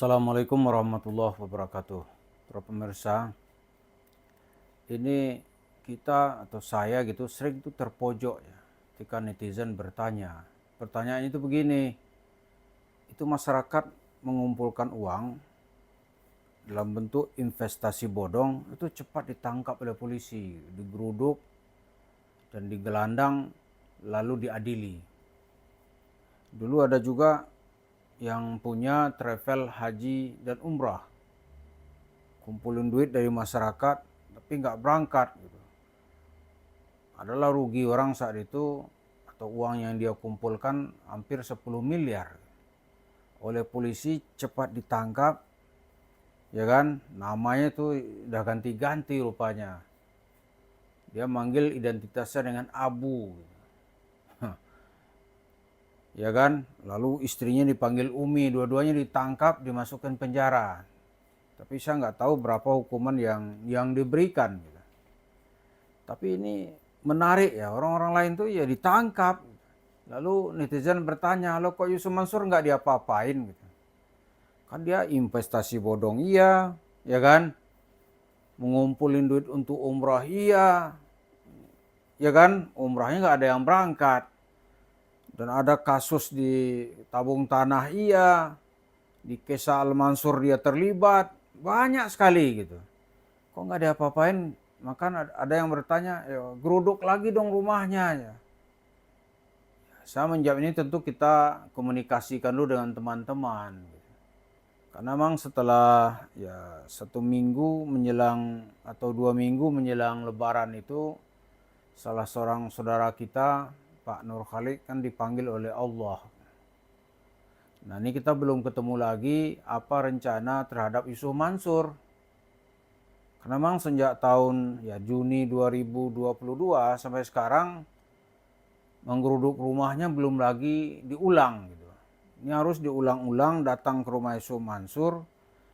Assalamualaikum warahmatullahi wabarakatuh. Para pemirsa, ini kita atau saya gitu sering tuh terpojok ya ketika netizen bertanya. Pertanyaannya itu begini, itu masyarakat mengumpulkan uang dalam bentuk investasi bodong itu cepat ditangkap oleh polisi, digeruduk dan digelandang lalu diadili. Dulu ada juga yang punya travel haji dan umrah, kumpulin duit dari masyarakat tapi nggak berangkat gitu. Adalah rugi orang saat itu atau uang yang dia kumpulkan hampir 10 miliar. Oleh polisi cepat ditangkap, ya kan, namanya tuh udah ganti-ganti rupanya. Dia manggil identitasnya dengan Abu, ya kan, lalu istrinya dipanggil Umi, dua-duanya ditangkap, dimasukkan penjara. Tapi saya nggak tahu berapa hukuman yang diberikan gitu. Tapi ini menarik ya, orang-orang lain tuh ya ditangkap. Lalu netizen bertanya, lo kok Yusuf Mansur nggak diapa-apain gitu. Kan dia investasi bodong iya, ya kan? Mengumpulin duit untuk umrah iya, ya kan? Umrahnya nggak ada yang berangkat. Dan ada kasus di tabung tanah iya, di Kesa Al Mansur dia terlibat, banyak sekali gitu. Kok nggak diapa-apain? Maka ada yang bertanya, ya, geruduk lagi dong rumahnya. Ya. Saya menjawab ini tentu kita komunikasikan dulu dengan teman-teman. Karena memang setelah ya 1 minggu menjelang atau 2 minggu menjelang Lebaran itu salah seorang saudara kita Pak Nur Khalid kan dipanggil oleh Allah. Nah ini kita belum ketemu lagi apa rencana terhadap Yusuf Mansur. Karena memang sejak tahun ya Juni 2022 sampai sekarang menggeruduk rumahnya belum lagi diulang gitu. Ini harus diulang-ulang datang ke rumah Yusuf Mansur.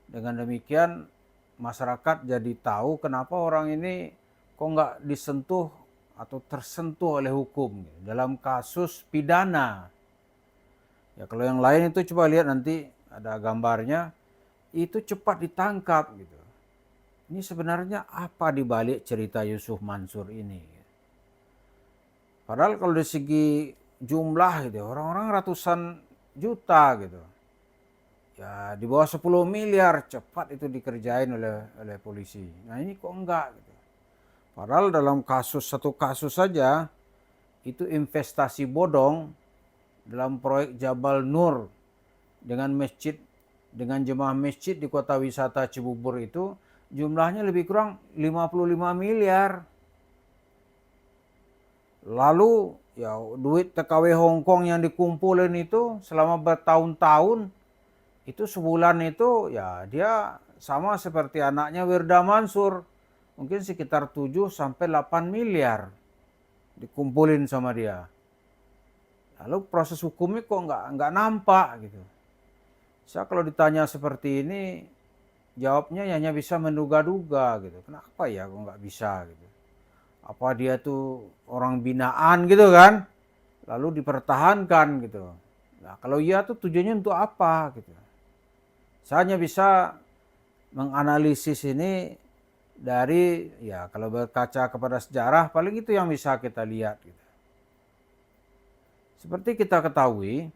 Dengan demikian masyarakat jadi tahu kenapa orang ini kok nggak disentuh atau tersentuh oleh hukum gitu, dalam kasus pidana. Ya kalau yang lain itu coba lihat nanti ada gambarnya, itu cepat ditangkap gitu. Ini sebenarnya apa dibalik cerita Yusuf Mansur ini? Padahal kalau dari segi jumlah gitu, orang-orang ratusan juta gitu. Ya di bawah 10 miliar cepat itu dikerjain oleh polisi. Nah ini kok enggak gitu. Padahal dalam satu kasus saja itu investasi bodong dalam proyek Jabal Nur dengan jemaah masjid di kota wisata Cibubur itu jumlahnya lebih kurang 55 miliar. Lalu ya duit TKW Hong Kong yang dikumpulin itu selama bertahun-tahun itu sebulan itu ya dia sama seperti anaknya Wirda Mansur. Mungkin sekitar 7 sampai 8 miliar dikumpulin sama dia. Lalu proses hukumnya kok nggak nampak gitu. Saya kalau ditanya seperti ini jawabnya hanya bisa menduga-duga gitu. Kenapa ya kok nggak bisa gitu. Apa dia tuh orang binaan gitu kan. Lalu dipertahankan gitu. Nah kalau iya tuh tujuannya untuk apa gitu. Saya hanya bisa menganalisis ini dari ya kalau berkaca kepada sejarah paling itu yang bisa kita lihat gitu. Seperti kita ketahui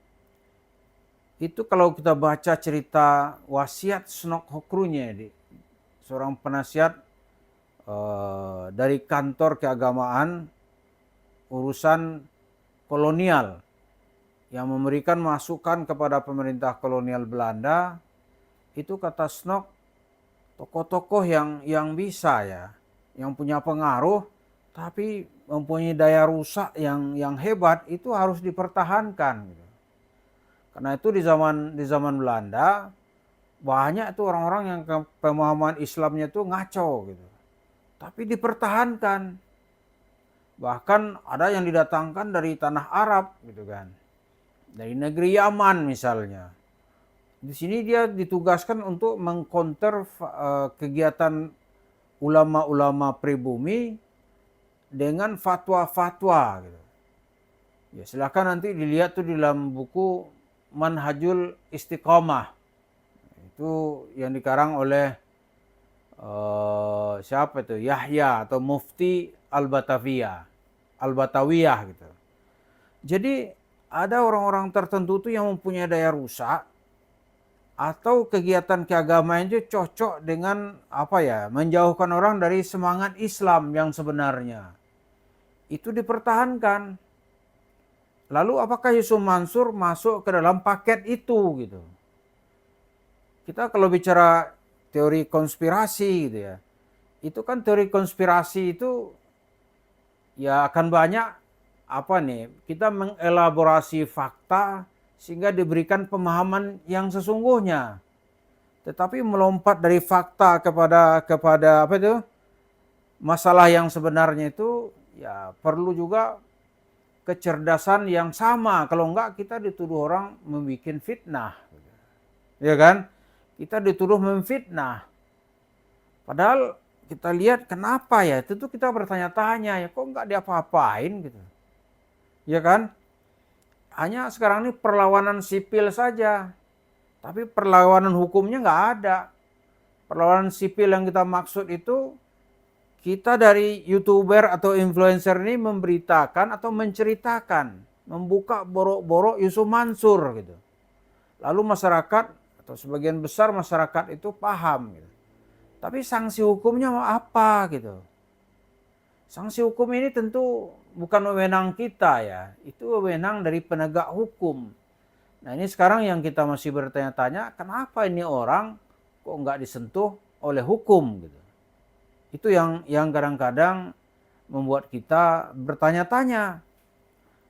itu kalau kita baca cerita wasiat Snok Hokrunya seorang penasihat dari kantor keagamaan urusan kolonial yang memberikan masukan kepada pemerintah kolonial Belanda, itu kata Snok tokoh-tokoh yang bisa ya, yang punya pengaruh tapi mempunyai daya rusak yang hebat itu harus dipertahankan gitu. Karena itu di zaman Belanda banyak itu orang-orang yang pemahaman Islamnya itu ngaco gitu. Tapi dipertahankan. Bahkan ada yang didatangkan dari tanah Arab gitu kan. Dari negeri Yaman misalnya. Di sini dia ditugaskan untuk mengcounter kegiatan ulama-ulama pribumi dengan fatwa-fatwa gitu. Ya silakan nanti dilihat tuh di dalam buku Manhajul Istiqomah. Itu Itu yang dikarang oleh siapa itu? Yahya atau Mufti Al-Batawiyah gitu. Jadi ada orang-orang tertentu tuh yang mempunyai daya rusak atau kegiatan keagamaan itu cocok dengan menjauhkan orang dari semangat Islam yang sebenarnya. Itu dipertahankan. Lalu apakah Yusuf Mansur masuk ke dalam paket itu gitu? Kita kalau bicara teori konspirasi gitu ya, itu kan teori konspirasi itu ya akan banyak kita mengelaborasi fakta sehingga diberikan pemahaman yang sesungguhnya. Tetapi melompat dari fakta kepada masalah yang sebenarnya itu ya perlu juga kecerdasan yang sama. Kalau enggak kita dituduh orang membuat fitnah. Ya kan? Kita dituduh memfitnah. Padahal kita lihat kenapa ya? Tentu kita bertanya-tanya ya kok enggak diapa-apain gitu. Ya kan? Hanya sekarang ini perlawanan sipil saja. Tapi perlawanan hukumnya enggak ada. Perlawanan sipil yang kita maksud itu kita dari YouTuber atau influencer ini memberitakan atau menceritakan, membuka borok-borok Yusuf Mansur gitu. Lalu masyarakat atau sebagian besar masyarakat itu paham gitu. Tapi sanksi hukumnya mau apa gitu. Sanksi hukum ini tentu bukan wewenang kita ya. Itu wewenang dari penegak hukum. Nah ini sekarang yang kita masih bertanya-tanya, kenapa ini orang kok nggak disentuh oleh hukum gitu. Itu yang kadang-kadang membuat kita bertanya-tanya.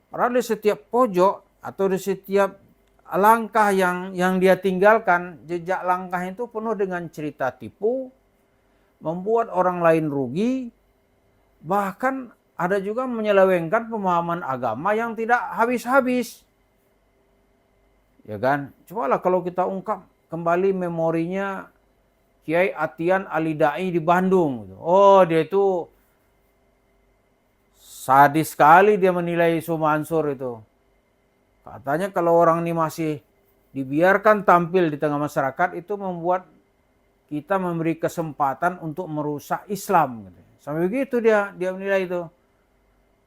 Padahal di setiap pojok atau di setiap langkah yang dia tinggalkan, jejak langkah itu penuh dengan cerita tipu, membuat orang lain rugi, bahkan ada juga menyelewengkan pemahaman agama yang tidak habis-habis. Ya kan? Cobalah kalau kita ungkap kembali memorinya Kiai Atian Alidai di Bandung. Oh, dia itu sadis sekali dia menilai Yusuf Mansur itu. Katanya kalau orang ini masih dibiarkan tampil di tengah masyarakat itu membuat kita memberi kesempatan untuk merusak Islam. Sampai begitu dia menilai itu.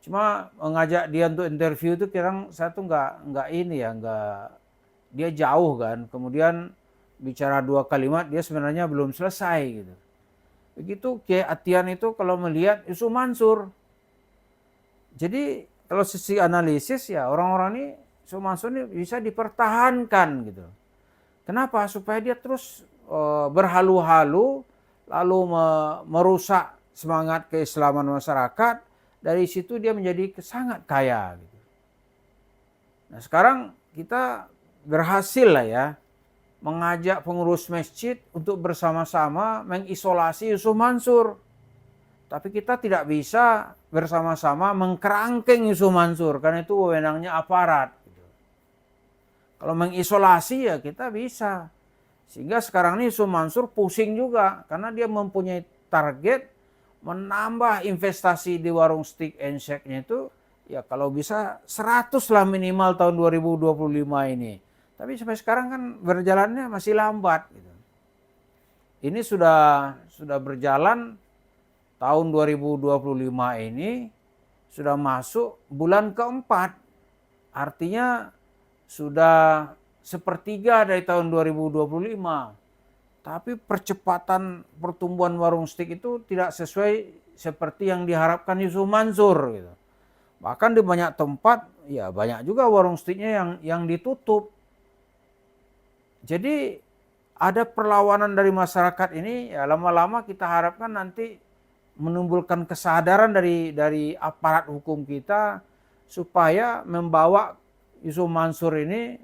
Cuma mengajak dia untuk interview itu saya tuh nggak dia jauh kan. Kemudian bicara 2 kalimat dia sebenarnya belum selesai gitu. Begitu Kiai Atian itu kalau melihat Yusuf Mansur. Jadi kalau sisi analisis ya orang-orang ini Yusuf Mansur ini bisa dipertahankan gitu. Kenapa? Supaya dia terus berhalu-halu lalu merusak semangat keislaman masyarakat, dari situ dia menjadi sangat kaya gitu. Nah, sekarang kita berhasil lah ya mengajak pengurus masjid untuk bersama-sama mengisolasi Yusuf Mansur. Tapi kita tidak bisa bersama-sama mengkerangkeng Yusuf Mansur karena itu wewenangnya aparat gitu. Kalau mengisolasi ya kita bisa. Sehingga sekarang ini Yusuf Mansur pusing juga karena dia mempunyai target menambah investasi di warung steak and shake-nya itu ya kalau bisa 100 lah minimal tahun 2025 ini. Tapi sampai sekarang kan berjalannya masih lambat gitu. Ini sudah berjalan tahun 2025 ini sudah masuk bulan keempat. Artinya sudah sepertiga dari tahun 2025. Tapi percepatan pertumbuhan warung steak itu tidak sesuai seperti yang diharapkan Yusuf Mansur gitu. Bahkan di banyak tempat ya banyak juga warung steaknya yang ditutup. Jadi ada perlawanan dari masyarakat ini ya lama-lama kita harapkan nanti menimbulkan kesadaran dari aparat hukum kita supaya membawa Yusuf Mansur ini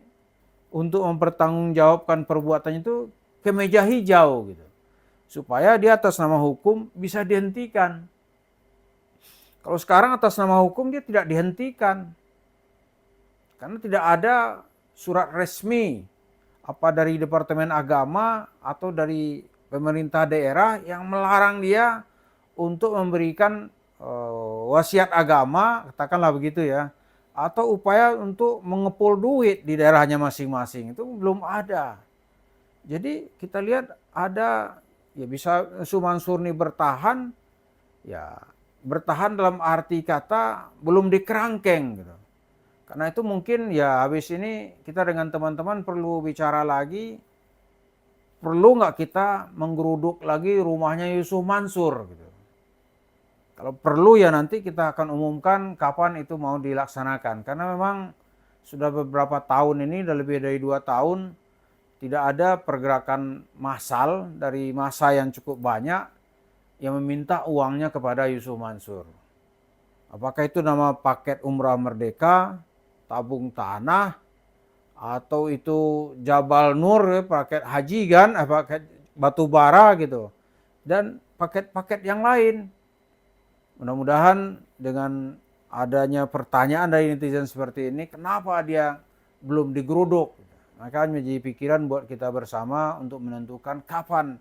untuk mempertanggungjawabkan perbuatannya itu ke meja hijau gitu. Supaya dia atas nama hukum bisa dihentikan. Kalau sekarang atas nama hukum dia tidak dihentikan. Karena tidak ada surat resmi apa dari Departemen Agama atau dari pemerintah daerah yang melarang dia untuk memberikan wasiat agama, katakanlah begitu ya. Atau upaya untuk mengepul duit di daerahnya masing-masing. Itu belum ada. Jadi kita lihat ada, ya bisa Yusuf Mansur ini bertahan, ya bertahan dalam arti kata belum dikerangkeng gitu. Karena itu mungkin ya habis ini kita dengan teman-teman perlu bicara lagi, perlu nggak kita menggeruduk lagi rumahnya Yusuf Mansur gitu. Kalau perlu ya nanti kita akan umumkan kapan itu mau dilaksanakan. Karena memang sudah beberapa tahun ini, sudah lebih dari 2 tahun, tidak ada pergerakan massal dari massa yang cukup banyak yang meminta uangnya kepada Yusuf Mansur. Apakah itu nama paket umrah merdeka, tabung tanah, atau itu Jabal Nur, paket haji kan, paket batu bara gitu. Dan paket-paket yang lain. Mudah-mudahan dengan adanya pertanyaan dari netizen seperti ini, kenapa dia belum digeruduk? Maka menjadi pikiran buat kita bersama untuk menentukan kapan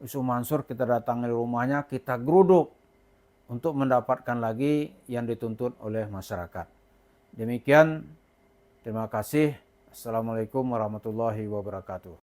Yusuf Mansur kita datangi rumahnya, kita geruduk untuk mendapatkan lagi yang dituntut oleh masyarakat. Demikian, terima kasih. Assalamualaikum warahmatullahi wabarakatuh.